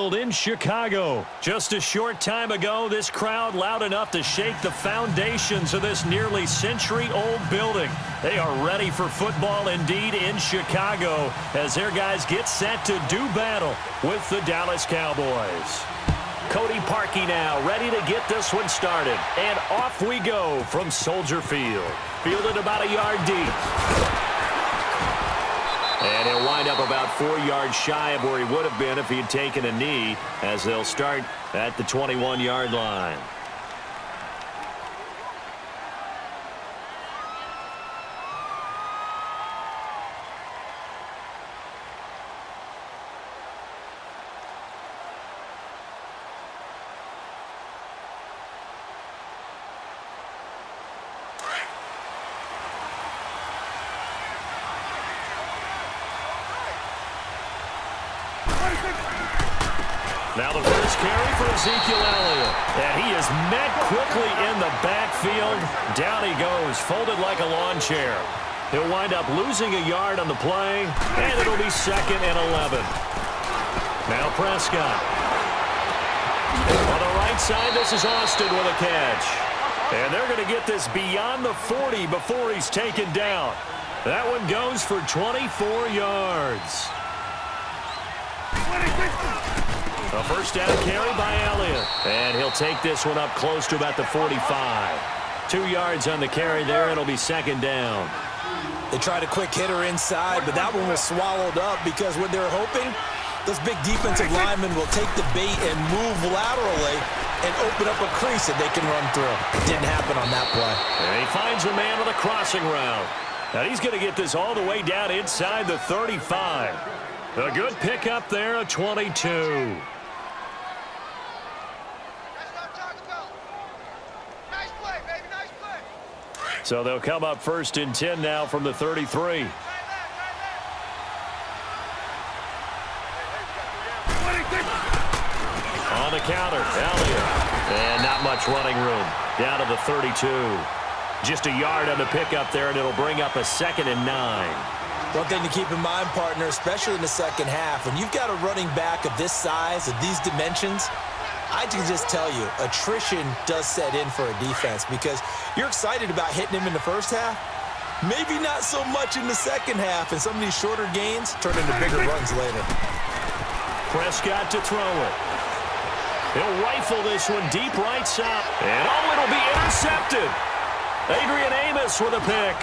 Field in Chicago. Just a short time ago, this crowd loud enough to shake the foundations of this nearly century-old building. They are ready for football indeed in Chicago as their guys get set to do battle with the Dallas Cowboys. Cody Parkey now ready to get this one started. And off we go from Soldier Field. Fielded about a yard deep. And he'll wind up about 4 yards shy of where he would have been if he had taken a knee, as they'll start at the 21-yard line. Now the first carry for Ezekiel Elliott. And he is met quickly in the backfield. Down he goes, folded like a lawn chair. He'll wind up losing a yard on the play, and it'll be 2nd and 11. Now Prescott. On the right side, this is Austin with a catch. And they're going to get this beyond the 40 before he's taken down. That one goes for 24 yards. A first down carry by Elliott. And he'll take this one up close to about the 45. 2 yards on the carry there. It'll be 2nd down. They tried a quick hitter inside, but that one was swallowed up because what they're hoping, those big defensive linemen will take the bait and move laterally and open up a crease that they can run through. It didn't happen on that play. And he finds a man with a crossing route. Now he's going to get this all the way down inside the 35. A good pickup there, a 22. So they'll come up 1st and 10 now from the 33. On the counter, Elliott. And not much running room. Down to the 32. Just a yard on the pickup there, and it'll bring up a 2nd and 9. One thing to keep in mind, partner, especially in the second half, when you've got a running back of this size, of these dimensions, I can just tell you, attrition does set in for a defense because you're excited about hitting him in the first half. Maybe not so much in the second half, and some of these shorter gains turn into bigger runs later. Prescott to throw it. He'll rifle this one deep right side. And oh, it'll be intercepted. Adrian Amos with a pick.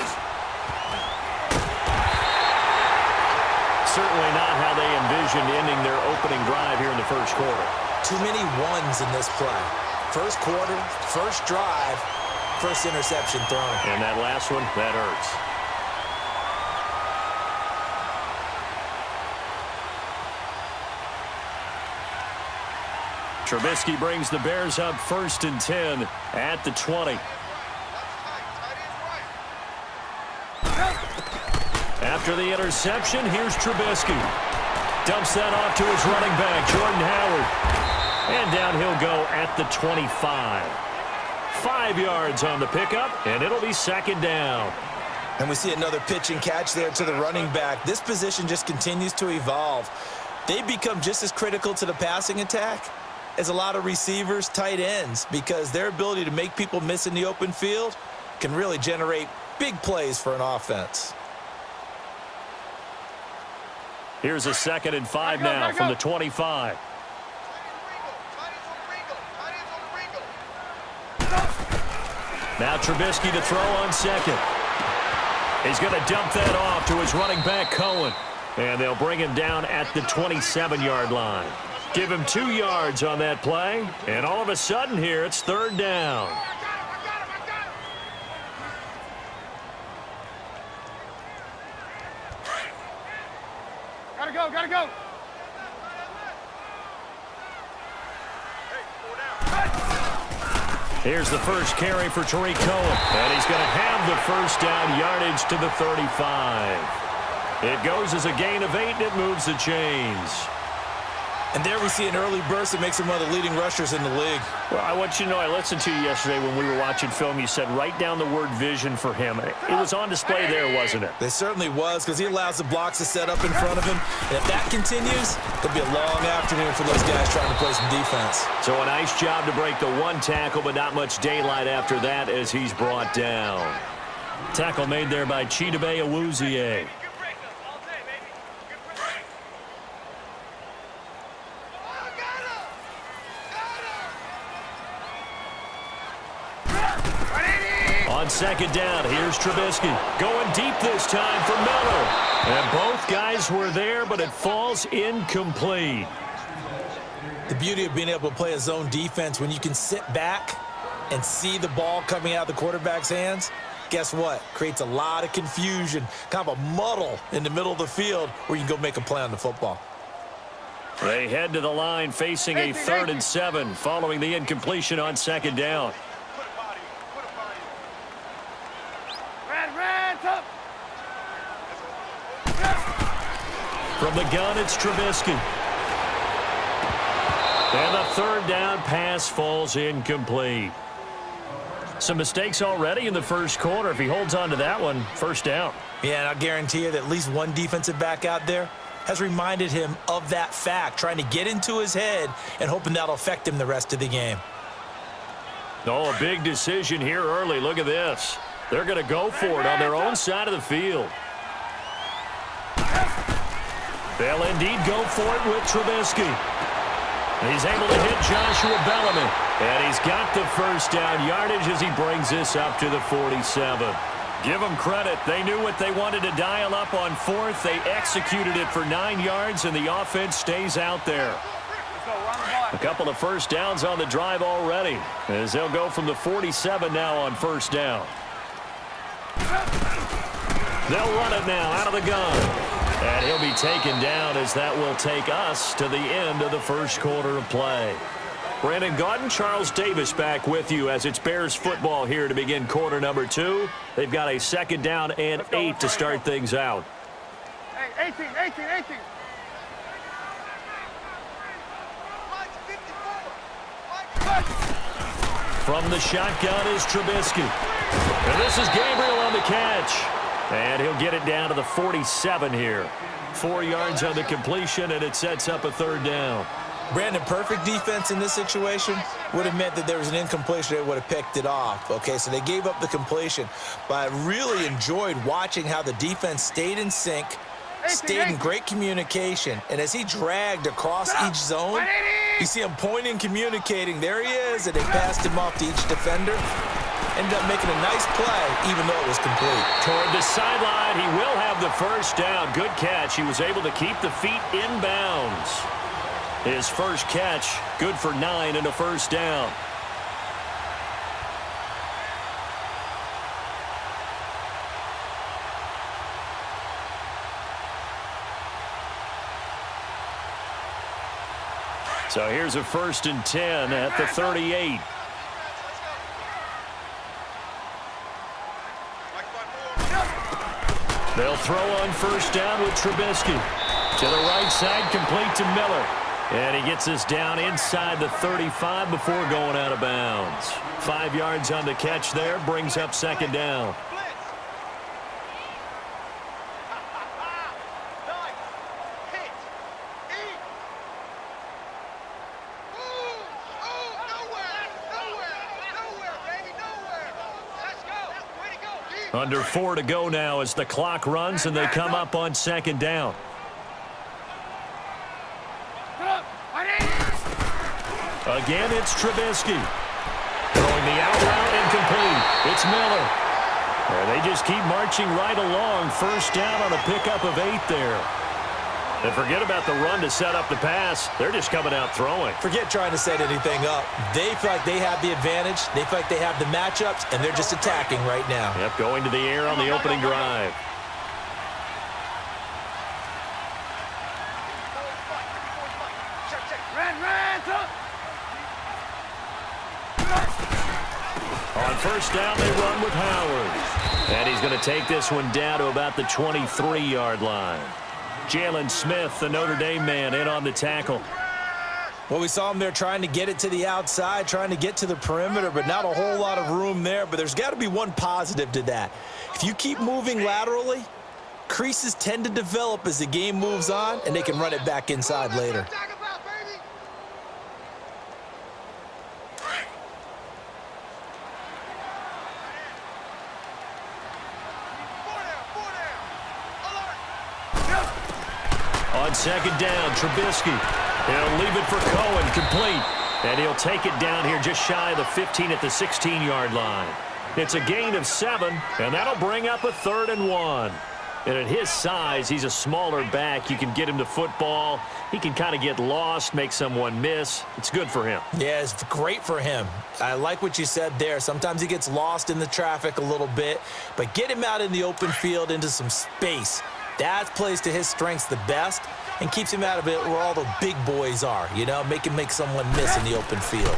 Certainly not how they envisioned ending their opening drive here in the first quarter. Too many ones in this play. First quarter, first drive, first interception thrown. And that last one, that hurts. Trubisky brings the Bears up 1st and 10 at the 20. After the interception, here's Trubisky. Dumps that off to his running back, Jordan Howard. And down he'll go at the 25. 5 yards on the pickup, and it'll be 2nd down. And we see another pitch and catch there to the running back. This position just continues to evolve. They become just as critical to the passing attack as a lot of receivers, tight ends, because their ability to make people miss in the open field can really generate big plays for an offense. Here's a 2nd and 5 now from the 25. Now Trubisky to throw on 2nd. He's going to dump that off to his running back, Cohen. And they'll bring him down at the 27-yard line. Give him 2 yards on that play. And all of a sudden here, it's 3rd down. Gotta go. Here's the first carry for Tariq Cohen. And he's going to have the first down, yardage to the 35. It goes as a gain of 8, and it moves the chains. And there we see an early burst that makes him one of the leading rushers in the league. Well, I want you to know, I listened to you yesterday when we were watching film. You said write down the word vision for him. It was on display there, wasn't it? It certainly was, because he allows the blocks to set up in front of him. And if that continues, it'll be a long afternoon for those guys trying to play some defense. So a nice job to break the one tackle, but not much daylight after that as he's brought down. Tackle made there by Chidobe Awuzie. On second down, here's Trubisky. Going deep this time for Miller. And both guys were there, but it falls incomplete. The beauty of being able to play a zone defense when you can sit back and see the ball coming out of the quarterback's hands, guess what? Creates a lot of confusion, kind of a muddle in the middle of the field where you can go make a play on the football. They head to the line facing a 3rd and 7 following the incompletion on second down. From the gun, it's Trubisky. And the 3rd down pass falls incomplete. Some mistakes already in the first quarter. If he holds on to that one, first down. Yeah, and I'll guarantee you that at least one defensive back out there has reminded him of that fact, trying to get into his head and hoping that'll affect him the rest of the game. Oh, a big decision here early. Look at this. They're going to go for it on their own side of the field. They'll indeed go for it with Trubisky. He's able to hit Joshua Bellamy. And he's got the first down yardage as he brings this up to the 47. Give them credit. They knew what they wanted to dial up on 4th. They executed it for 9 yards, and the offense stays out there. A couple of first downs on the drive already, as they'll go from the 47 now on first down. They'll run it now out of the gun. And he'll be taken down as that will take us to the end of the first quarter of play. Brandon Gaudin, Charles Davis back with you as it's Bears football here to begin quarter number 2. They've got a 2nd down and 8 to start things out. Hey, 18. From the shotgun is Trubisky. And this is Gabriel on the catch. And he'll get it down to the 47 here. 4 yards on the completion, and it sets up a 3rd down. Brandon, perfect defense in this situation would have meant that there was an incompletion. They would have picked it off. Okay, so they gave up the completion. But I really enjoyed watching how the defense stayed in sync, stayed in great communication. And as he dragged across each zone, you see him pointing, communicating. There he is, and they passed him off to each defender. Ended up making a nice play, even though it was complete. Toward the sideline, he will have the first down. Good catch. He was able to keep the feet in bounds. His first catch, good for 9 and a first down. So here's a 1st and 10 at the 38. They'll throw on first down with Trubisky. To the right side, complete to Miller. And he gets this down inside the 35 before going out of bounds. 5 yards on the catch there, brings up 2nd down. Under 4 to go now as the clock runs and they come up on 2nd down. Again, it's Trubisky. Throwing the out route incomplete. It's Miller. And they just keep marching right along. First down on a pickup of 8 there. And forget about the run to set up the pass. They're just coming out throwing. Forget trying to set anything up. They feel like they have the advantage. They feel like they have the matchups, and they're just attacking right now. Yep, going to the air on the opening drive. On first down, they run with Howard. And he's going to take this one down to about the 23-yard line. Jalen Smith, the Notre Dame man, in on the tackle. Well, we saw him there trying to get it to the outside, trying to get to the perimeter, but not a whole lot of room there. But there's got to be one positive to that. If you keep moving laterally, creases tend to develop as the game moves on, and they can run it back inside later. On second down, Trubisky. He'll leave it for Cohen, complete. And he'll take it down here just shy of the 15 at the 16-yard line. It's a gain of 7, and that'll bring up a 3rd and 1. And at his size, he's a smaller back. You can get him to football. He can kind of get lost, make someone miss. It's good for him. Yeah, it's great for him. I like what you said there. Sometimes he gets lost in the traffic a little bit, but get him out in the open field into some space. That plays to his strengths the best and keeps him out of it where all the big boys are, you know, make someone miss in the open field.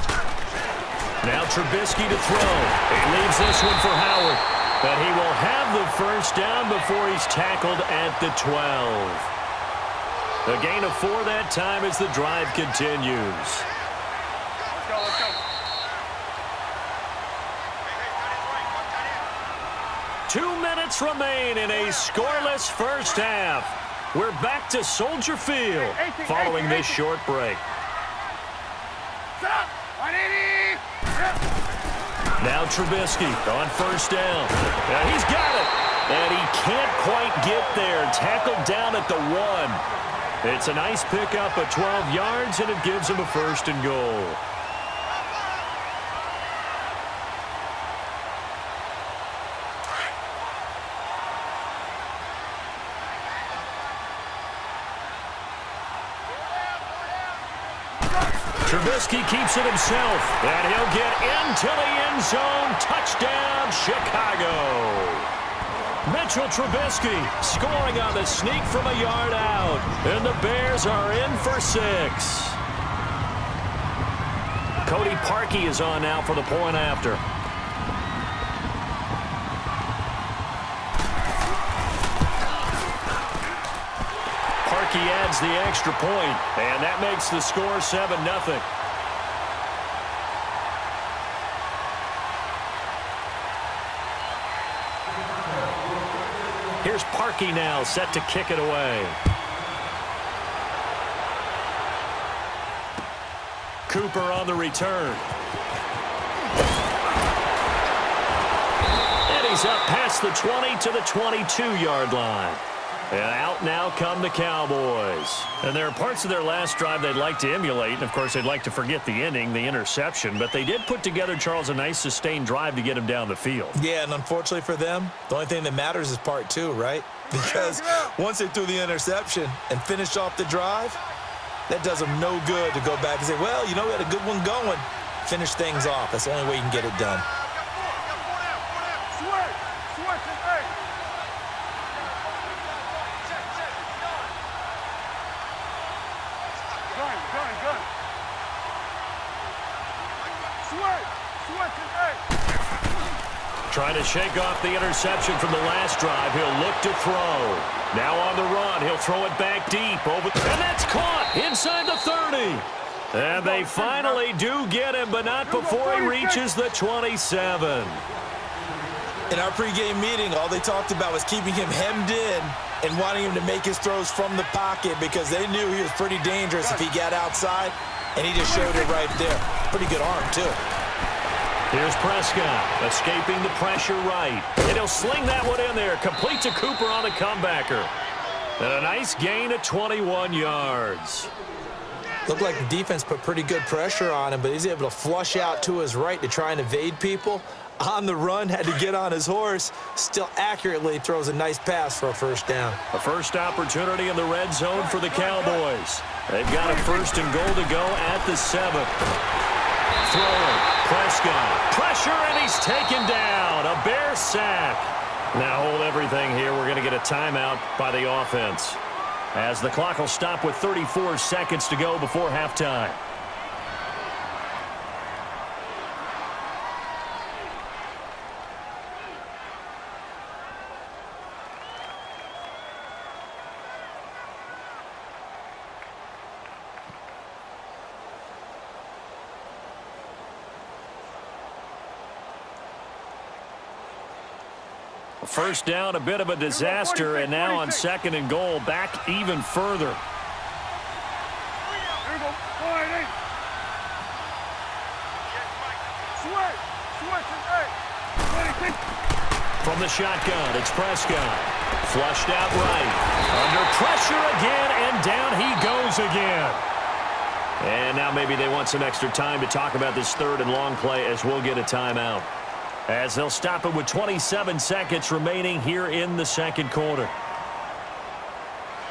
Now Trubisky to throw. He leaves this one for Howard. But he will have the first down before he's tackled at the 12. A gain of 4 that time as the drive continues. Let's go, let's go. 2 minutes remain in a scoreless first half. We're back to Soldier Field following this short break. Set up. 180. Now Trubisky on first down. Now he's got it. And he can't quite get there. Tackled down at the 1. It's a nice pickup of 12 yards, and it gives him a 1st and goal. Trubisky keeps it himself, and he'll get into the end zone. Touchdown, Chicago. Mitchell Trubisky scoring on the sneak from a yard out, and the Bears are in for 6. Cody Parkey is on now for the point after. Parkey adds the extra point, and that makes the score 7-0. Here's Parkey now, set to kick it away. Cooper on the return. And he's up past the 20 to the 22-yard line. And out now come the Cowboys. And there are parts of their last drive they'd like to emulate. And, of course, they'd like to forget the inning, the interception. But they did put together, Charles, a nice sustained drive to get him down the field. Yeah, and unfortunately for them, the only thing that matters is part 2, right? Because once they threw the interception and finished off the drive, that does them no good to go back and say, well, you know, we had a good one going. Finish things off. That's the only way you can get it done. Trying to shake off the interception from the last drive. He'll look to throw. Now on the run. He'll throw it back deep. And that's caught inside the 30. And they finally do get him, but not before he reaches the 27. In our pregame meeting, all they talked about was keeping him hemmed in and wanting him to make his throws from the pocket because they knew he was pretty dangerous if he got outside, and he just showed it right there. Pretty good arm, too. Here's Prescott, escaping the pressure right. And he'll sling that one in there, complete to Cooper on the comebacker. And a nice gain of 21 yards. Looked like the defense put pretty good pressure on him, but he's able to flush out to his right to try and evade people. On the run, had to get on his horse. Still accurately throws a nice pass for a first down. A first opportunity in the red zone for the Cowboys. They've got a 1st and goal to go at the 7. Throwing, Prescott, pressure, and he's taken down. A Bear sack. Now hold everything here. We're going to get a timeout by the offense, as the clock will stop with 34 seconds to go before halftime. First down, a bit of a disaster, and now on 2nd and goal, back even further. Here we go. 180. Switch. Hey. From the shotgun, it's Prescott. Flushed out right. Under pressure again, and down he goes again. And now maybe they want some extra time to talk about this 3rd and long play as we'll get a timeout. As they'll stop it with 27 seconds remaining here in the 2nd quarter.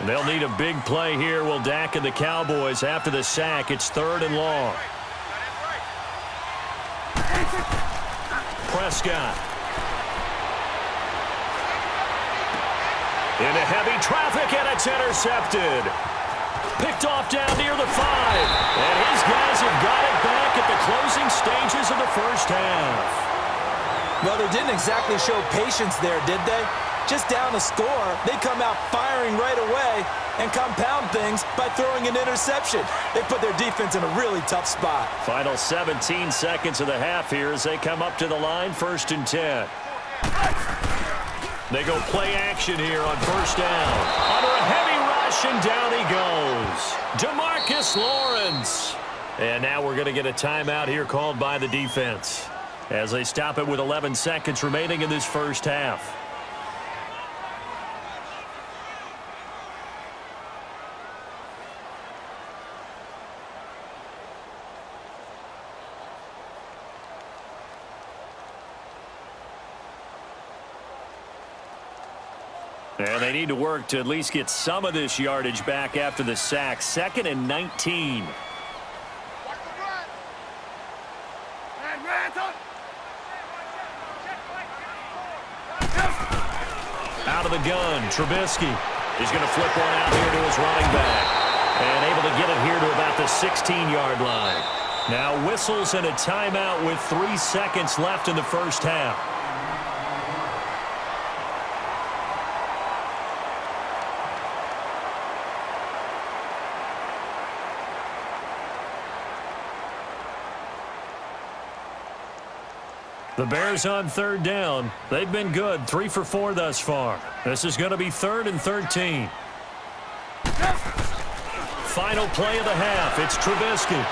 And they'll need a big play here, will Dak and the Cowboys after the sack. It's 3rd and long. Prescott. Into heavy traffic, and it's intercepted. Picked off down near the 5. And his guys have got it back at the closing stages of the first half. Well, they didn't exactly show patience there, did they? Just down a score, they come out firing right away and compound things by throwing an interception. They put their defense in a really tough spot. Final 17 seconds of the half here as they come up to the line, 1st and 10. They go play action here on 1st down. Under a heavy rush, and down he goes. DeMarcus Lawrence. And now we're going to get a timeout here called by the defense as they stop it with 11 seconds remaining in this first half. And they need to work to at least get some of this yardage back after the sack. 2nd and 19. Out of the gun, Trubisky is going to flip one out here to his running back. And able to get it here to about the 16-yard line. Now whistles and a timeout with 3 seconds left in the first half. The Bears on 3rd down. They've been good, 3 for 4 thus far. This is going to be 3rd and 13. Final play of the half. It's Trubisky.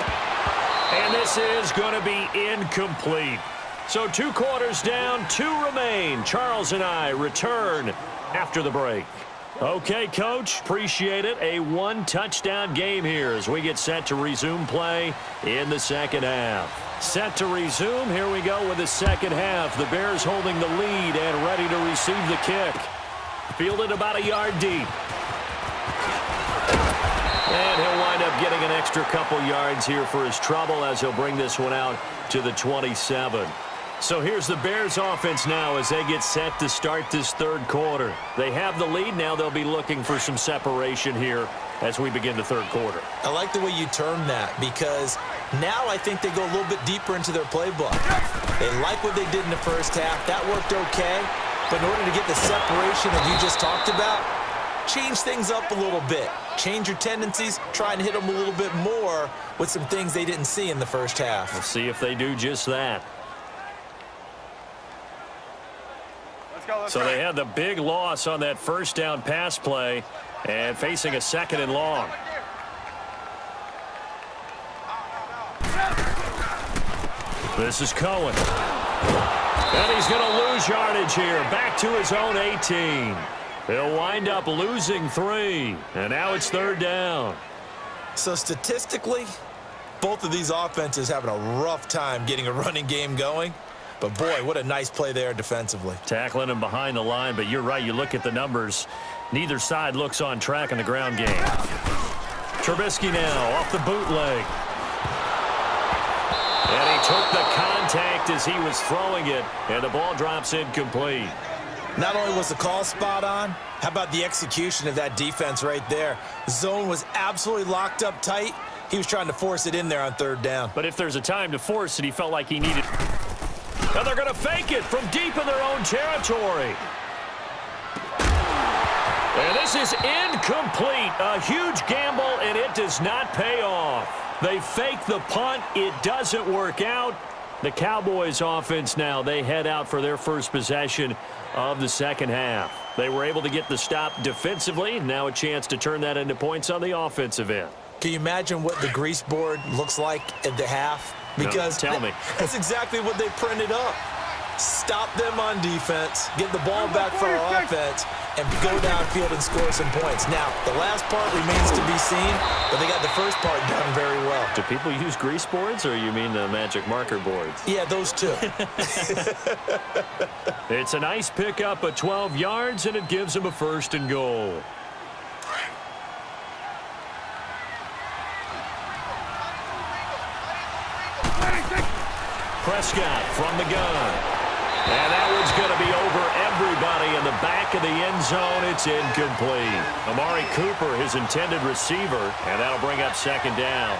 And this is going to be incomplete. So 2 quarters down, 2 remain. Charles and I return after the break. Okay, Coach, appreciate it. A 1-touchdown game here as we get set to resume play in the 2nd half. Set to resume. Here we go with the 2nd half. The Bears holding the lead and ready to receive the kick. Fielded about a yard deep. And he'll wind up getting an extra couple yards here for his trouble as he'll bring this one out to the 27. So here's the Bears offense now as they get set to start this 3rd quarter. They have the lead. Now they'll be looking for some separation here as we begin the 3rd quarter. I like the way you term that because now I think they go a little bit deeper into their playbook. They like what they did in the first half. That worked okay. But in order to get the separation that you just talked about, change things up a little bit. Change your tendencies. Try and hit them a little bit more with some things they didn't see in the first half. We'll see if they do just that. So they had the big loss on that 1st down pass play and facing a 2nd and long. This is Cohen. And he's going to lose yardage here. Back to his own 18. He'll wind up losing 3. And now it's 3rd down. So statistically, both of these offenses having a rough time getting a running game going. But, boy, what a nice play there defensively. Tackling him behind the line, but you're right. You look at the numbers. Neither side looks on track in the ground game. Trubisky now off the bootleg. And he took the contact as he was throwing it, and the ball drops incomplete. Not only was the call spot on, how about the execution of that defense right there? Zone was absolutely locked up tight. He was trying to force it in there on 3rd down. But if there's a time to force it, he felt like he needed. And they're going to fake it from deep in their own territory. And this is incomplete. A huge gamble, and it does not pay off. They fake the punt. It doesn't work out. The Cowboys offense now, they head out for their first possession of the second half. They were able to get the stop defensively. Now a chance to turn that into points on the offensive end. Can you imagine what the grease board looks like at the half? Because no, tell me. That's exactly what they printed up. Stop them on defense, get the ball back for our offense, and go downfield and score some points. Now, the last part remains to be seen, but they got the first part done very well. Do people use grease boards, or you mean the magic marker boards? Yeah, those two. It's a nice pickup of 12 yards, and it gives them a 1st and goal. Prescott from the gun. And that one's going to be over everybody in the back of the end zone. It's incomplete. Amari Cooper, his intended receiver, and that'll bring up 2nd down.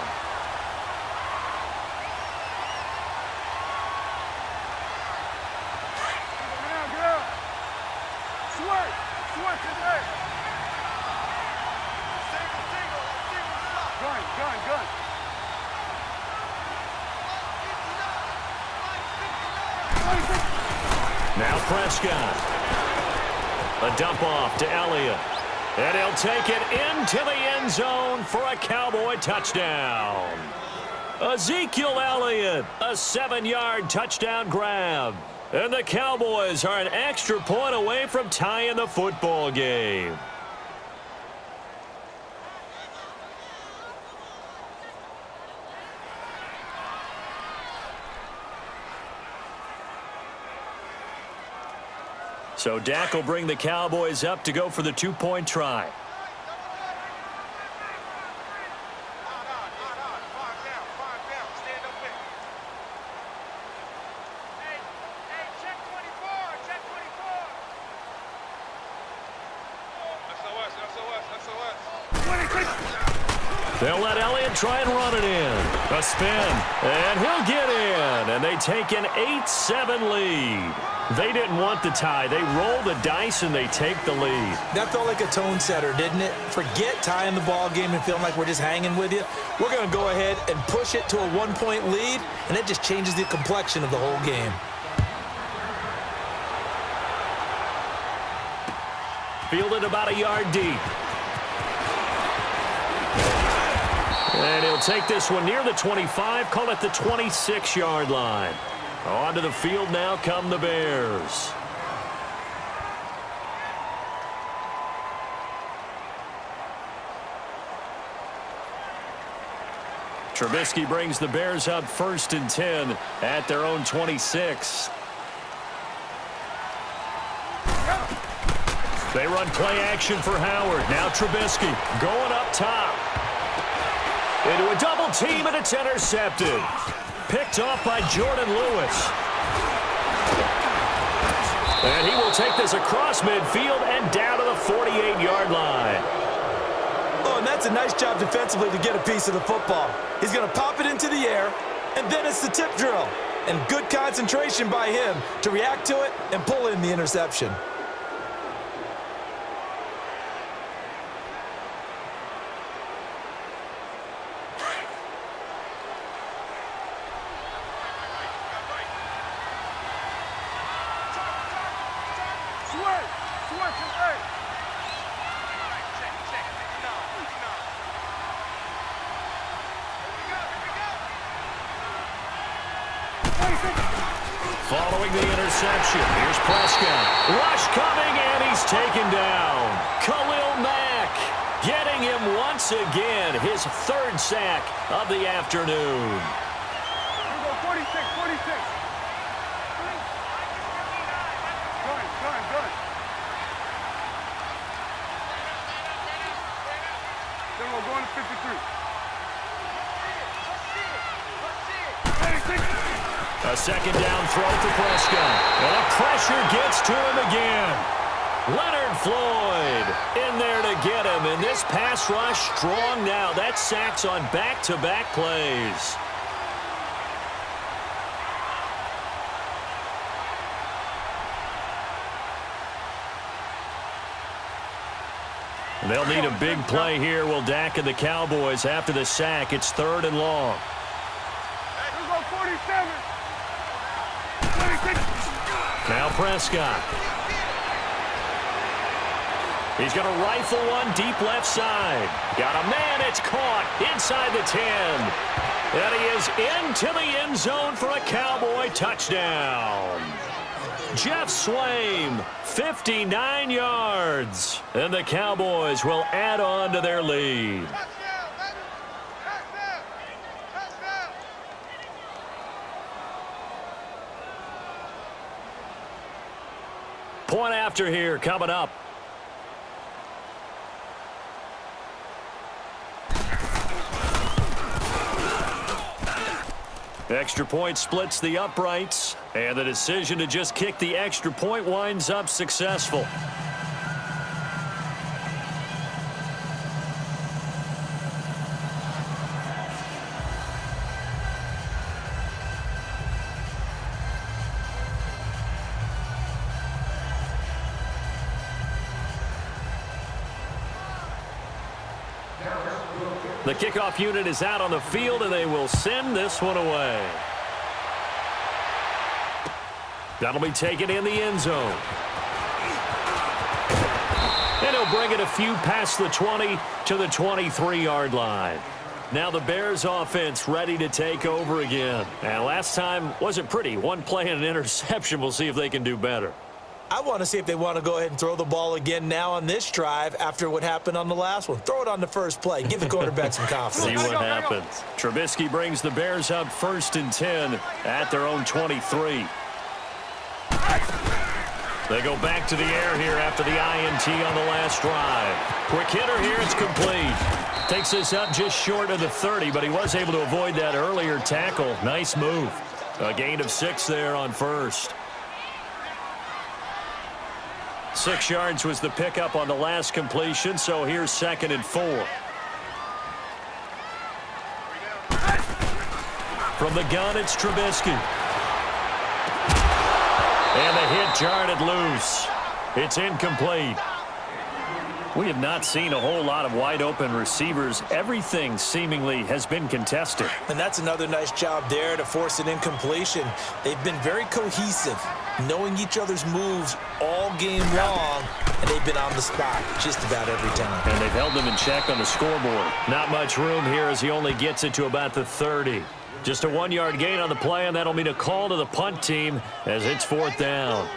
Now Prescott. A dump off to Elliott. And he'll take it into the end zone for a Cowboy touchdown. Ezekiel Elliott, a 7-yard touchdown grab. And the Cowboys are an extra point away from tying the football game. So Dak will bring the Cowboys up to go for the 2-point try. They'll let Elliott try and run it in. A spin, and he'll get in. And they take an 8-7 lead. They didn't want the tie. They roll the dice, and they take the lead. That felt like a tone setter, didn't it? Forget tying the ball game and feeling like we're just hanging with you. We're going to go ahead and push it to a 1-point lead, and it just changes the complexion of the whole game. Fielded about a yard deep. And he'll take this one near the 25, call it the 26-yard line. Onto the field now come the Bears. Trubisky brings the Bears up 1st and 10 at their own 26. They run play action for Howard. Now Trubisky going up top. Into a double team, and it's intercepted. Picked off by Jordan Lewis. And he will take this across midfield and down to the 48-yard line. Oh, and that's a nice job defensively to get a piece of the football. He's going to pop it into the air, and then it's the tip drill. And good concentration by him to react to it and pull in the interception. Following the interception, here's Prescott. Rush coming, and he's taken down. Khalil Mack getting him once again, his 3rd sack of the afternoon. Here we go, 46. Good. Then we'll go into 53. A 2nd down throw for Prescott. And the pressure gets to him again. Leonard Floyd in there to get him. And this pass rush strong now. That's sacks on back-to-back plays. They'll need a big play here. Will Dak and the Cowboys after the sack. It's 3rd and long. Here we go, 47. Now Prescott. He's going to rifle one deep left side. Got a man. It's caught inside the 10. And he is into the end zone for a Cowboy touchdown. Jeff Swaim, 59 yards. And the Cowboys will add on to their lead. Point after here coming up. Extra point splits the uprights, and the decision to just kick the extra point winds up successful. The kickoff unit is out on the field, and they will send this one away. That'll be taken in the end zone. And he'll bring it a few past the 20 to the 23-yard line. Now the Bears offense ready to take over again. And last time wasn't pretty. One play and an interception. We'll see if they can do better. I want to see if they want to go ahead and throw the ball again now on this drive after what happened on the last one. Throw it on the first play. Give the quarterback some confidence. See what happens. Trubisky brings the Bears up 1st and 10 at their own 23. They go back to the air here after the INT on the last drive. Quick hitter here. It's complete. Takes this up just short of the 30, but he was able to avoid that earlier tackle. Nice move. A gain of 6 there on first. 6 yards was the pickup on the last completion, so here's 2nd and 4. From the gun, it's Trubisky. And the hit jarred it loose. It's incomplete. We have not seen a whole lot of wide-open receivers. Everything seemingly has been contested. And that's another nice job there to force an incompletion. They've been very cohesive, knowing each other's moves all game long, and they've been on the spot just about every time. And they've held them in check on the scoreboard. Not much room here as he only gets it to about the 30. Just a 1-yard gain on the play, and that'll mean a call to the punt team as it's 4th down.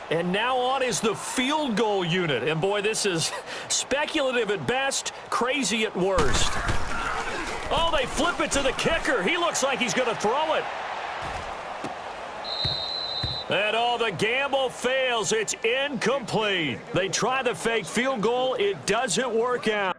And now on is the field goal unit. And, boy, this is speculative at best, crazy at worst. Oh, they flip it to the kicker. He looks like he's going to throw it. And, oh, the gamble fails. It's incomplete. They try the fake field goal. It doesn't work out.